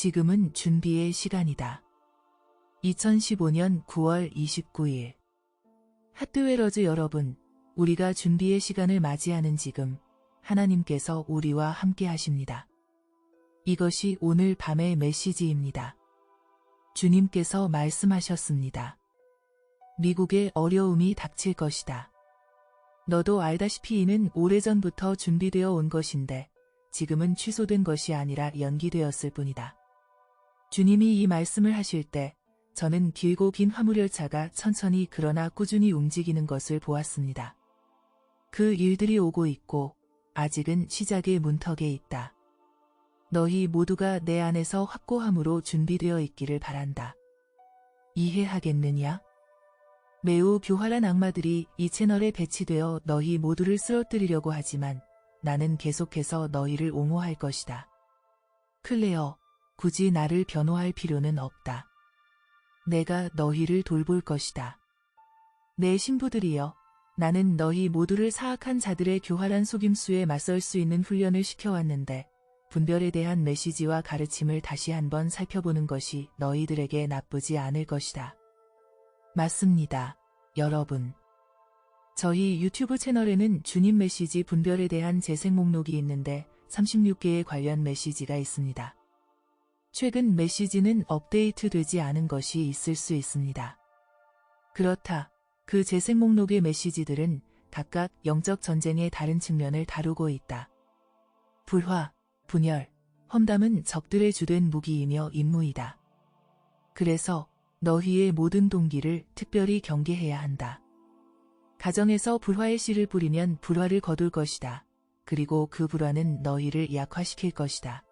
지금은 준비의 시간이다. 2015년 9월 29일. 핫드웨러즈 여러분, 우리가 준비의 시간을 맞이하는 지금 하나님께서 우리와 함께 하십니다. 이것이 오늘 밤의 메시지입니다. 주님께서 말씀하셨습니다. 미국에 어려움이 닥칠 것이다. 너도 알다시피 이는 오래전부터 준비되어 온 것인데 지금은 취소된 것이 아니라 연기되었을 뿐이다. 주님이 이 말씀을 하실 때 저는 길고 긴 화물열차가 천천히 그러나 꾸준히 움직이는 것을 보았습니다. 그 일들이 오고 있고 아직은 시작의 문턱에 있다. 너희 모두가 내 안에서 확고함으로 준비되어 있기를 바란다. 이해하겠느냐? 매우 교활한 악마들이 이 채널에 배치되어 너희 모두를 쓰러뜨리려고 하지만 나는 계속해서 너희를 옹호할 것이다. 클레어, 굳이 나를 변호할 필요는 없다. 내가 너희를 돌볼 것이다. 내 신부들이여, 나는 너희 모두를 사악한 자들의 교활한 속임수에 맞설 수 있는 훈련을 시켜왔는데 분별에 대한 메시지와 가르침을 다시 한번 살펴보는 것이 너희들에게 나쁘지 않을 것이다. 맞습니다, 여러분. 저희 유튜브 채널에는 주님 메시지 분별에 대한 재생 목록이 있는데 36개의 관련 메시지가 있습니다. 최근 메시지는 업데이트되지 않은 것이 있을 수 있습니다. 그렇다. 그 재생 목록의 메시지들은 각각 영적 전쟁의 다른 측면을 다루고 있다. 불화, 분열, 험담은 적들의 주된 무기이며 임무이다. 그래서 너희의 모든 동기를 특별히 경계해야 한다. 가정에서 불화의 씨를 뿌리면 불화를 거둘 것이다. 그리고 그 불화는 너희를 약화시킬 것이다.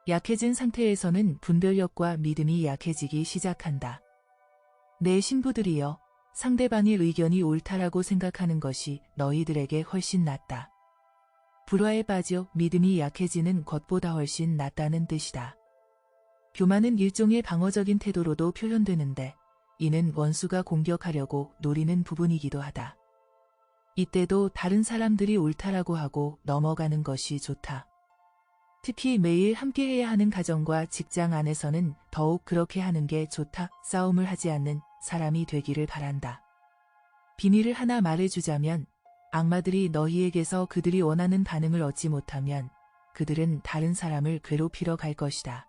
약해진 상태에서는 분별력과 믿음이 약해지기 시작한다. 내 신부들이여, 상대방의 의견이 옳다라고 생각하는 것이 너희들에게 훨씬 낫다. 불화에 빠져 믿음이 약해지는 것보다 훨씬 낫다는 뜻이다. 교만은 일종의 방어적인 태도로도 표현되는데 이는 원수가 공격하려고 노리는 부분이기도 하다. 이때도 다른 사람들이 옳다라고 하고 넘어가는 것이 좋다. 특히 매일 함께해야 하는 가정과 직장 안에서는 더욱 그렇게 하는 게 좋다. 싸움을 하지 않는 사람이 되기를 바란다. 비밀을 하나 말해주자면 악마들이 너희에게서 그들이 원하는 반응을 얻지 못하면 그들은 다른 사람을 괴롭히러 갈 것이다.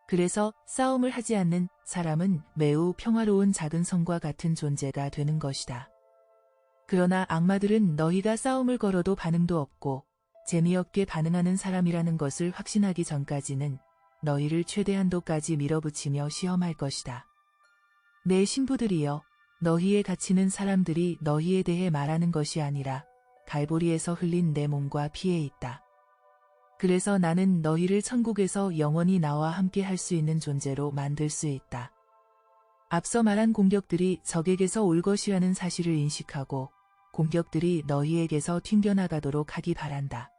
그래서 싸움을 하지 않는 사람은 매우 평화로운 작은 성과 같은 존재가 되는 것이다. 그러나 악마들은 너희가 싸움을 걸어도 반응도 없고 재미없게 반응하는 사람이라는 것을 확신하기 전까지는 너희를 최대한도까지 밀어붙이며 시험할 것이다. 내 신부들이여, 너희의 가치는 사람들이 너희에 대해 말하는 것이 아니라 갈보리에서 흘린 내 몸과 피에 있다. 그래서 나는 너희를 천국에서 영원히 나와 함께 할 수 있는 존재로 만들 수 있다. 앞서 말한 공격들이 적에게서 올 것이라는 사실을 인식하고 공격들이 너희에게서 튕겨나가도록 하기 바란다.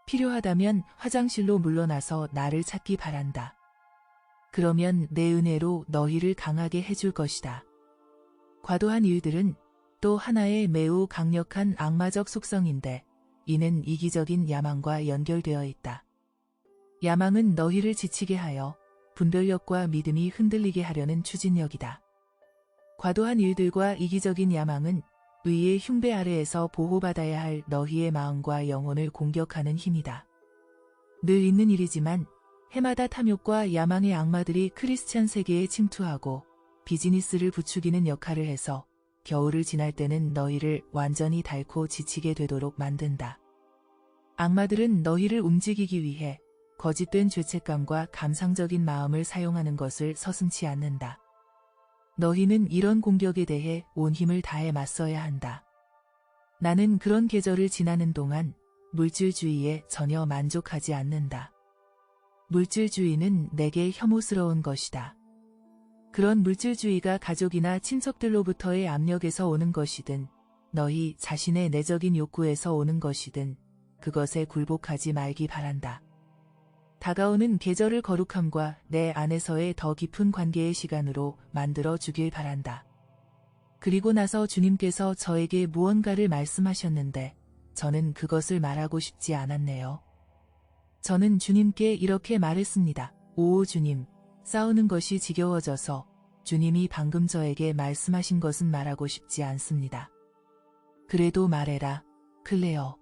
필요하다면 화장실로 물러나서 나를 찾기 바란다. 그러면 내 은혜로 너희를 강하게 해줄 것이다. 과도한 일들은 또 하나의 매우 강력한 악마적 속성인데 이는 이기적인 야망과 연결되어 있다. 야망은 너희를 지치게 하여 분별력과 믿음이 흔들리게 하려는 추진력이다. 과도한 일들과 이기적인 야망은 의의 흉배 아래에서 보호받아야 할 너희의 마음과 영혼을 공격하는 힘이다. 늘 있는 일이지만 해마다 탐욕과 야망의 악마들이 크리스찬 세계에 침투하고 비즈니스를 부추기는 역할을 해서 겨울을 지날 때는 너희를 완전히 닳고 지치게 되도록 만든다. 악마들은 너희를 움직이기 위해 거짓된 죄책감과 감상적인 마음을 사용하는 것을 서슴지 않는다. 너희는 이런 공격에 대해 온 힘을 다해 맞서야 한다. 나는 그런 계절을 지나는 동안 물질주의에 전혀 만족하지 않는다. 물질주의는 내게 혐오스러운 것이다. 그런 물질주의가 가족이나 친척들로부터의 압력에서 오는 것이든 너희 자신의 내적인 욕구에서 오는 것이든 그것에 굴복하지 말기 바란다. 다가오는 계절을 거룩함과 내 안에서의 더 깊은 관계의 시간으로 만들어 주길 바란다. 그리고 나서 주님께서 저에게 무언가를 말씀하셨는데 저는 그것을 말하고 싶지 않았네요. 저는 주님께 이렇게 말했습니다. 오 주님, 싸우는 것이 지겨워져서 주님이 방금 저에게 말씀하신 것은 말하고 싶지 않습니다. 그래도 말해라, 클레어.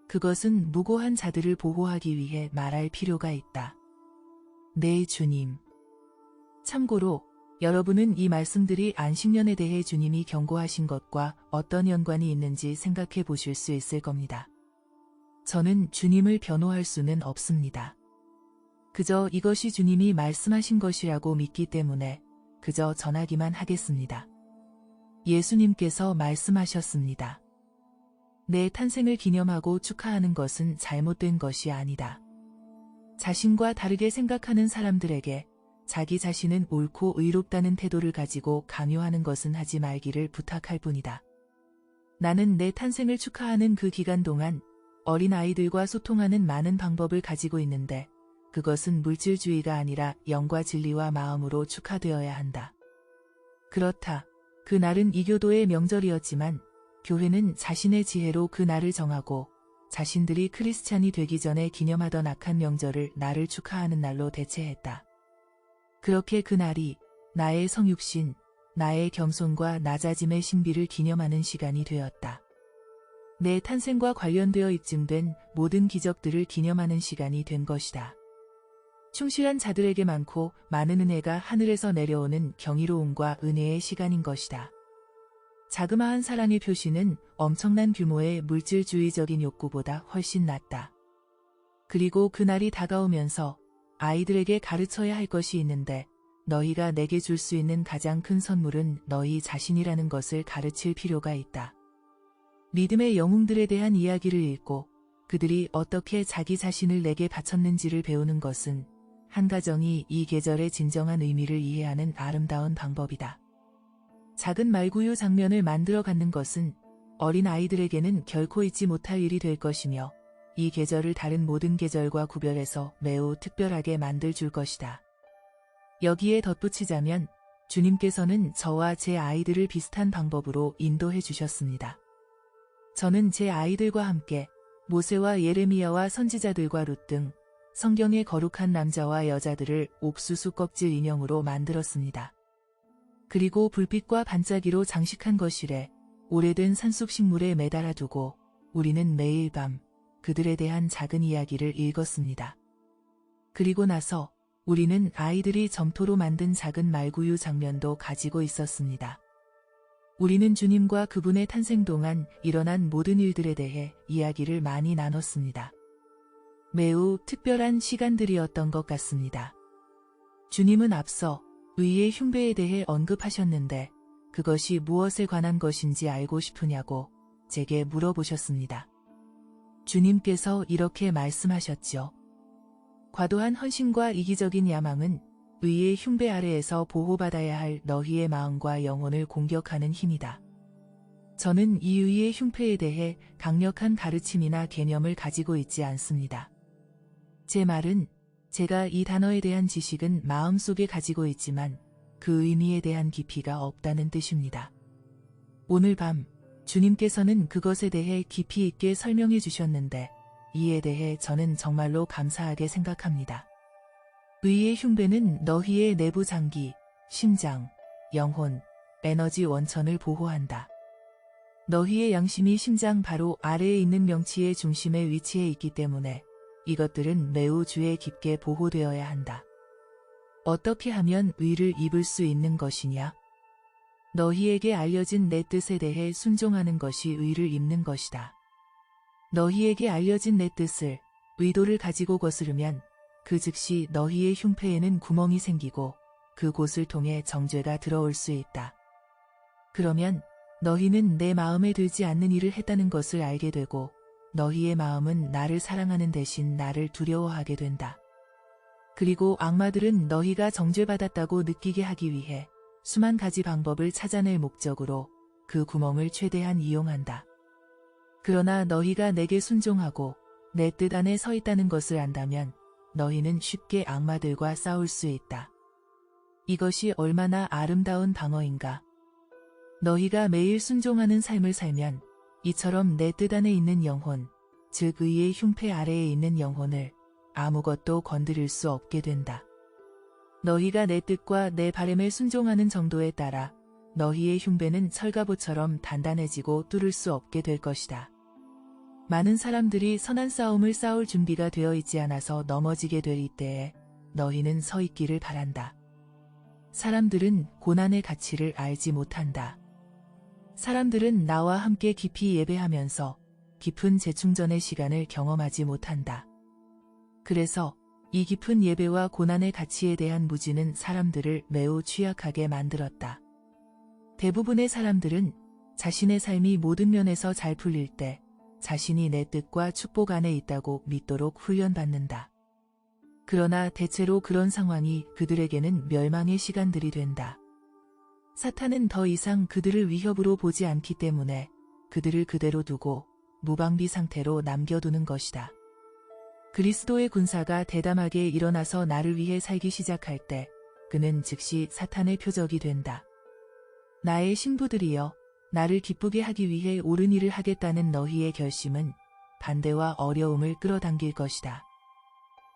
그것은 무고한 자들을 보호하기 위해 말할 필요가 있다. 네, 주님. 참고로 여러분은 이 말씀들이 안식년에 대해 주님이 경고하신 것과 어떤 연관이 있는지 생각해 보실 수 있을 겁니다. 저는 주님을 변호할 수는 없습니다. 그저 이것이 주님이 말씀하신 것이라고 믿기 때문에 그저 전하기만 하겠습니다. 예수님께서 말씀하셨습니다. 내 탄생을 기념하고 축하하는 것은 잘못된 것이 아니다. 자신과 다르게 생각하는 사람들에게 자기 자신은 옳고 의롭다는 태도를 가지고 강요하는 것은 하지 말기를 부탁할 뿐이다. 나는 내 탄생을 축하하는 그 기간 동안 어린 아이들과 소통하는 많은 방법을 가지고 있는데 그것은 물질주의가 아니라 영과 진리와 마음으로 축하되어야 한다. 그렇다. 그 날은 이교도의 명절이었지만 교회는 자신의 지혜로 그 날을 정하고 자신들이 크리스찬이 되기 전에 기념하던 악한 명절을 나를 축하하는 날로 대체했다. 그렇게 그 날이 나의 성육신, 나의 겸손과 낮아짐의 신비를 기념하는 시간이 되었다. 내 탄생과 관련되어 입증된 모든 기적들을 기념하는 시간이 된 것이다. 충실한 자들에게 많고 많은 은혜가 하늘에서 내려오는 경이로움과 은혜의 시간인 것이다. 자그마한 사랑의 표시는 엄청난 규모의 물질주의적인 욕구보다 훨씬 낫다. 그리고 그날이 다가오면서 아이들에게 가르쳐야 할 것이 있는데 너희가 내게 줄 수 있는 가장 큰 선물은 너희 자신이라는 것을 가르칠 필요가 있다. 믿음의 영웅들에 대한 이야기를 읽고 그들이 어떻게 자기 자신을 내게 바쳤는지를 배우는 것은 한 가정이 이 계절의 진정한 의미를 이해하는 아름다운 방법이다. 작은 말구유 장면을 만들어 갖는 것은 어린 아이들에게는 결코 잊지 못할 일이 될 것이며 이 계절을 다른 모든 계절과 구별해서 매우 특별하게 만들 줄 것이다. 여기에 덧붙이자면 주님께서는 저와 제 아이들을 비슷한 방법으로 인도해 주셨습니다. 저는 제 아이들과 함께 모세와 예레미야와 선지자들과 룻 등 성경의 거룩한 남자와 여자들을 옥수수 껍질 인형으로 만들었습니다. 그리고 불빛과 반짝이로 장식한 거실에 오래된 산속식물에 매달아 두고 우리는 매일 밤 그들에 대한 작은 이야기를 읽었습니다. 그리고 나서 우리는 아이들이 점토로 만든 작은 말구유 장면도 가지고 있었습니다. 우리는 주님과 그분의 탄생 동안 일어난 모든 일들에 대해 이야기를 많이 나눴습니다. 매우 특별한 시간들이었던 것 같습니다. 주님은 앞서 의의 흉배에 대해 언급하셨는데 그것이 무엇에 관한 것인지 알고 싶으냐고 제게 물어보셨습니다. 주님께서 이렇게 말씀하셨죠. 과도한 헌신과 이기적인 야망은 의의 흉배 아래에서 보호받아야 할 너희의 마음과 영혼을 공격하는 힘이다. 저는 이 의의 흉패에 대해 강력한 가르침이나 개념을 가지고 있지 않습니다. 제 말은 제가 이 단어에 대한 지식은 마음속에 가지고 있지만 그 의미에 대한 깊이가 없다는 뜻입니다. 오늘 밤 주님께서는 그것에 대해 깊이 있게 설명해 주셨는데 이에 대해 저는 정말로 감사하게 생각합니다. 의의 흉배는 너희의 내부 장기, 심장, 영혼, 에너지 원천을 보호한다. 너희의 양심이 심장 바로 아래에 있는 명치의 중심에 위치해 있기 때문에 이것들은 매우 주의 깊게 보호되어야 한다. 어떻게 하면 의를 입을 수 있는 것이냐? 너희에게 알려진 내 뜻에 대해 순종하는 것이 의를 입는 것이다. 너희에게 알려진 내 뜻을, 의도를 가지고 거스르면 그 즉시 너희의 흉패에는 구멍이 생기고 그곳을 통해 정죄가 들어올 수 있다. 그러면 너희는 내 마음에 들지 않는 일을 했다는 것을 알게 되고 너희의 마음은 나를 사랑하는 대신 나를 두려워하게 된다. 그리고 악마들은 너희가 정죄받았다고 느끼게 하기 위해 수만 가지 방법을 찾아낼 목적으로 그 구멍을 최대한 이용한다. 그러나 너희가 내게 순종하고 내 뜻 안에 서 있다는 것을 안다면 너희는 쉽게 악마들과 싸울 수 있다. 이것이 얼마나 아름다운 방어인가. 너희가 매일 순종하는 삶을 살면 이처럼 내 뜻 안에 있는 영혼, 즉 의의 흉패 아래에 있는 영혼을 아무것도 건드릴 수 없게 된다. 너희가 내 뜻과 내 바램에 순종하는 정도에 따라 너희의 흉배는 철갑옷처럼 단단해지고 뚫을 수 없게 될 것이다. 많은 사람들이 선한 싸움을 싸울 준비가 되어 있지 않아서 넘어지게 될 이때에 너희는 서 있기를 바란다. 사람들은 고난의 가치를 알지 못한다. 사람들은 나와 함께 깊이 예배하면서 깊은 재충전의 시간을 경험하지 못한다. 그래서 이 깊은 예배와 고난의 가치에 대한 무지는 사람들을 매우 취약하게 만들었다. 대부분의 사람들은 자신의 삶이 모든 면에서 잘 풀릴 때 자신이 내 뜻과 축복 안에 있다고 믿도록 훈련받는다. 그러나 대체로 그런 상황이 그들에게는 멸망의 시간들이 된다. 사탄은 더 이상 그들을 위협으로 보지 않기 때문에 그들을 그대로 두고 무방비 상태로 남겨두는 것이다. 그리스도의 군사가 대담하게 일어나서 나를 위해 살기 시작할 때 그는 즉시 사탄의 표적이 된다. 나의 신부들이여, 나를 기쁘게 하기 위해 옳은 일을 하겠다는 너희의 결심은 반대와 어려움을 끌어당길 것이다.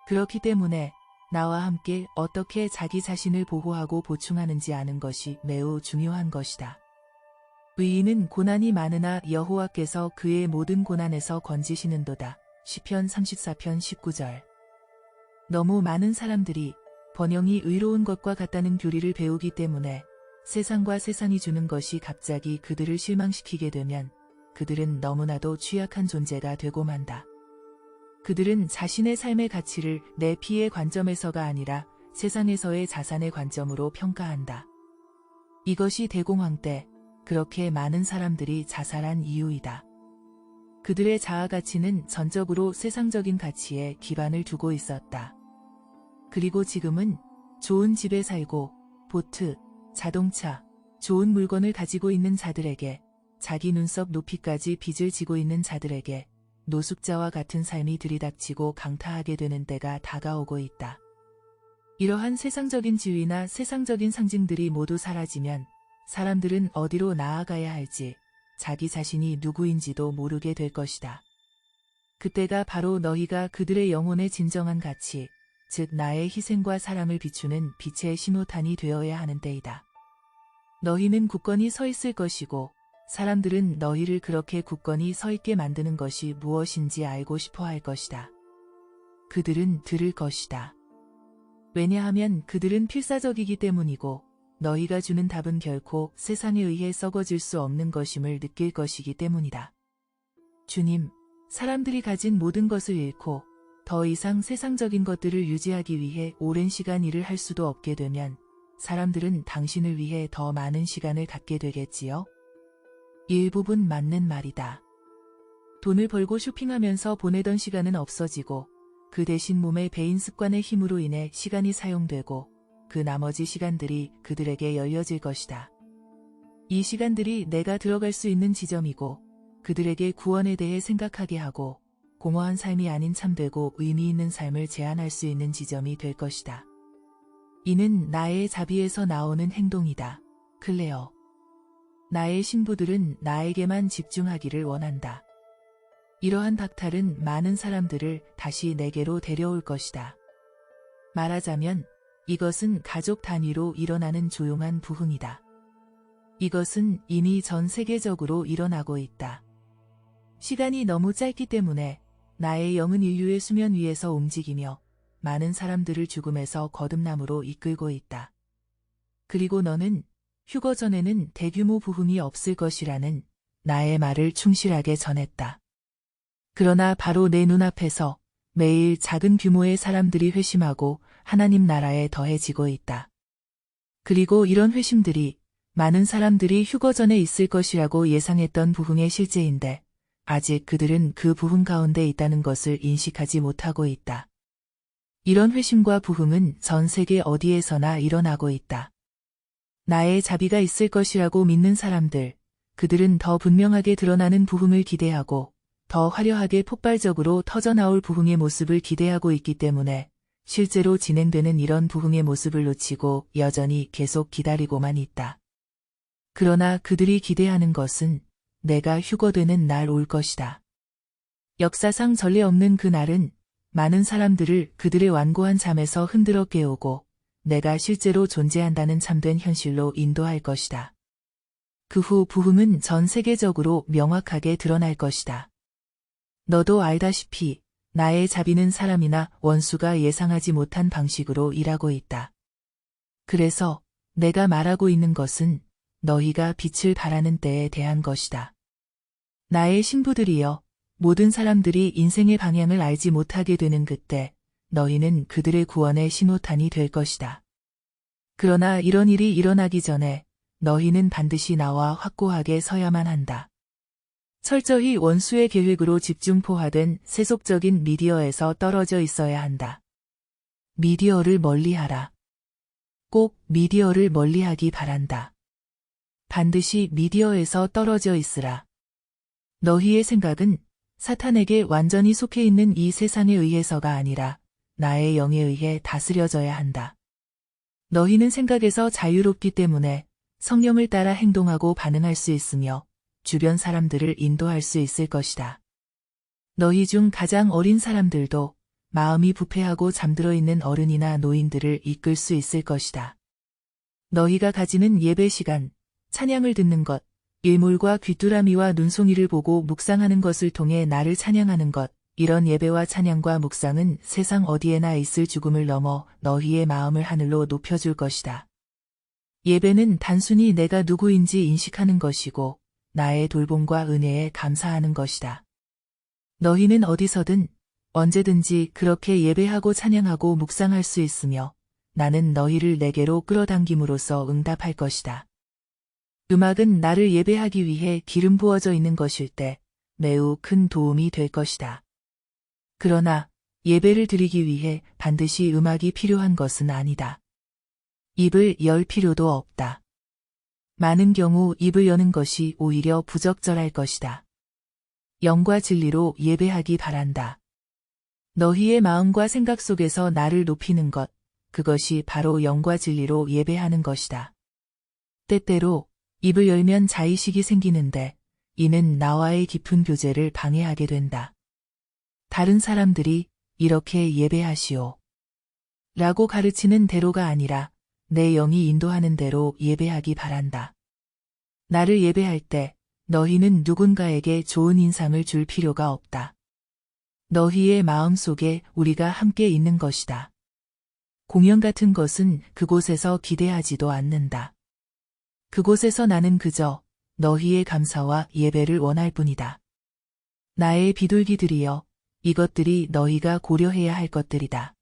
그렇기 때문에 나와 함께 어떻게 자기 자신을 보호하고 보충하는지 아는 것이 매우 중요한 것이다. 의인은 고난이 많으나 여호와께서 그의 모든 고난에서 건지시는도다. 시편 34편 19절. 너무 많은 사람들이 번영이 의로운 것과 같다는 교리를 배우기 때문에 세상과 세상이 주는 것이 갑자기 그들을 실망시키게 되면 그들은 너무나도 취약한 존재가 되고 만다. 그들은 자신의 삶의 가치를 내 피의 관점에서가 아니라 세상에서의 자산의 관점으로 평가한다. 이것이 대공황 때 그렇게 많은 사람들이 자살한 이유이다. 그들의 자아 가치는 전적으로 세상적인 가치에 기반을 두고 있었다. 그리고 지금은 좋은 집에 살고 보트, 자동차, 좋은 물건을 가지고 있는 자들에게, 자기 눈썹 높이까지 빚을 지고 있는 자들에게 노숙자와 같은 삶이 들이닥치고 강타하게 되는 때가 다가오고 있다. 이러한 세상적인 지위나 세상적인 상징들이 모두 사라지면 사람들은 어디로 나아가야 할지, 자기 자신이 누구인지도 모르게 될 것이다. 그때가 바로 너희가 그들의 영혼의 진정한 가치, 즉 나의 희생과 사랑을 비추는 빛의 신호탄이 되어야 하는 때이다. 너희는 굳건히 서 있을 것이고 사람들은 너희를 그렇게 굳건히 서 있게 만드는 것이 무엇인지 알고 싶어 할 것이다. 그들은 들을 것이다. 왜냐하면 그들은 필사적이기 때문이고 너희가 주는 답은 결코 세상에 의해 썩어질 수 없는 것임을 느낄 것이기 때문이다. 주님, 사람들이 가진 모든 것을 잃고 더 이상 세상적인 것들을 유지하기 위해 오랜 시간 일을 할 수도 없게 되면 사람들은 당신을 위해 더 많은 시간을 갖게 되겠지요? 일부분 맞는 말이다. 돈을 벌고 쇼핑하면서 보내던 시간은 없어지고 그 대신 몸의 배인 습관의 힘으로 인해 시간이 사용되고 그 나머지 시간들이 그들에게 열려질 것이다. 이 시간들이 내가 들어갈 수 있는 지점이고 그들에게 구원에 대해 생각하게 하고 공허한 삶이 아닌 참되고 의미 있는 삶을 제안할 수 있는 지점이 될 것이다. 이는 나의 자비에서 나오는 행동이다. 클레어. 나의 신부들은 나에게만 집중하기를 원한다. 이러한 박탈은 많은 사람들을 다시 내게로 데려올 것이다. 말하자면 이것은 가족 단위로 일어나는 조용한 부흥이다. 이것은 이미 전 세계적으로 일어나고 있다. 시간이 너무 짧기 때문에 나의 영은 인류의 수면 위에서 움직이며 많은 사람들을 죽음에서 거듭남으로 이끌고 있다. 그리고 너는 휴거 전에는 대규모 부흥이 없을 것이라는 나의 말을 충실하게 전했다. 그러나 바로 내 눈앞에서 매일 작은 규모의 사람들이 회심하고 하나님 나라에 더해지고 있다. 그리고 이런 회심들이 많은 사람들이 휴거 전에 있을 것이라고 예상했던 부흥의 실제인데 아직 그들은 그 부흥 가운데 있다는 것을 인식하지 못하고 있다. 이런 회심과 부흥은 전 세계 어디에서나 일어나고 있다. 나의 자비가 있을 것이라고 믿는 사람들, 그들은 더 분명하게 드러나는 부흥을 기대하고 더 화려하게 폭발적으로 터져나올 부흥의 모습을 기대하고 있기 때문에 실제로 진행되는 이런 부흥의 모습을 놓치고 여전히 계속 기다리고만 있다. 그러나 그들이 기대하는 것은 내가 휴거되는 날 올 것이다. 역사상 전례 없는 그 날은 많은 사람들을 그들의 완고한 잠에서 흔들어 깨우고 내가 실제로 존재한다는 참된 현실로 인도할 것이다. 그 후 부흥은 전 세계적으로 명확하게 드러날 것이다. 너도 알다시피 나의 자비는 사람이나 원수가 예상하지 못한 방식으로 일하고 있다. 그래서 내가 말하고 있는 것은 너희가 빛을 발하는 때에 대한 것이다. 나의 신부들이여, 모든 사람들이 인생의 방향을 알지 못하게 되는 그때 너희는 그들의 구원의 신호탄이 될 것이다. 그러나 이런 일이 일어나기 전에 너희는 반드시 나와 확고하게 서야만 한다. 철저히 원수의 계획으로 집중포화된 세속적인 미디어에서 떨어져 있어야 한다. 미디어를 멀리하라. 꼭 미디어를 멀리하기 바란다. 반드시 미디어에서 떨어져 있으라. 너희의 생각은 사탄에게 완전히 속해 있는 이 세상에 의해서가 아니라 나의 영에 의해 다스려져야 한다. 너희는 생각에서 자유롭기 때문에 성령을 따라 행동하고 반응할 수 있으며 주변 사람들을 인도할 수 있을 것이다. 너희 중 가장 어린 사람들도 마음이 부패하고 잠들어 있는 어른이나 노인들을 이끌 수 있을 것이다. 너희가 가지는 예배 시간, 찬양을 듣는 것, 일몰과 귀뚜라미와 눈송이를 보고 묵상하는 것을 통해 나를 찬양하는 것, 이런 예배와 찬양과 묵상은 세상 어디에나 있을 죽음을 넘어 너희의 마음을 하늘로 높여줄 것이다. 예배는 단순히 내가 누구인지 인식하는 것이고 나의 돌봄과 은혜에 감사하는 것이다. 너희는 어디서든 언제든지 그렇게 예배하고 찬양하고 묵상할 수 있으며 나는 너희를 내게로 끌어당김으로써 응답할 것이다. 음악은 나를 예배하기 위해 기름 부어져 있는 것일 때 매우 큰 도움이 될 것이다. 그러나 예배를 드리기 위해 반드시 음악이 필요한 것은 아니다. 입을 열 필요도 없다. 많은 경우 입을 여는 것이 오히려 부적절할 것이다. 영과 진리로 예배하기 바란다. 너희의 마음과 생각 속에서 나를 높이는 것, 그것이 바로 영과 진리로 예배하는 것이다. 때때로 입을 열면 자의식이 생기는데 이는 나와의 깊은 교제를 방해하게 된다. 다른 사람들이 이렇게 예배하시오 라고 가르치는 대로가 아니라 내 영이 인도하는 대로 예배하기 바란다. 나를 예배할 때 너희는 누군가에게 좋은 인상을 줄 필요가 없다. 너희의 마음 속에 우리가 함께 있는 것이다. 공연 같은 것은 그곳에서 기대하지도 않는다. 그곳에서 나는 그저 너희의 감사와 예배를 원할 뿐이다. 나의 비둘기들이여, 이것들이 너희가 고려해야 할 것들이다.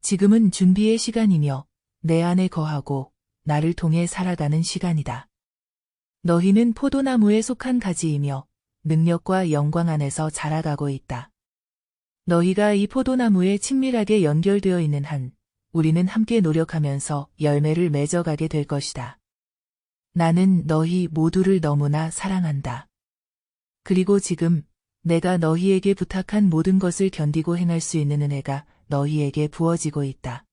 지금은 준비의 시간이며 내 안에 거하고 나를 통해 살아가는 시간이다. 너희는 포도나무에 속한 가지이며 능력과 영광 안에서 자라가고 있다. 너희가 이 포도나무에 친밀하게 연결되어 있는 한 우리는 함께 노력하면서 열매를 맺어가게 될 것이다. 나는 너희 모두를 너무나 사랑한다. 그리고 지금 내가 너희에게 부탁한 모든 것을 견디고 행할 수 있는 은혜가 너희에게 부어지고 있다.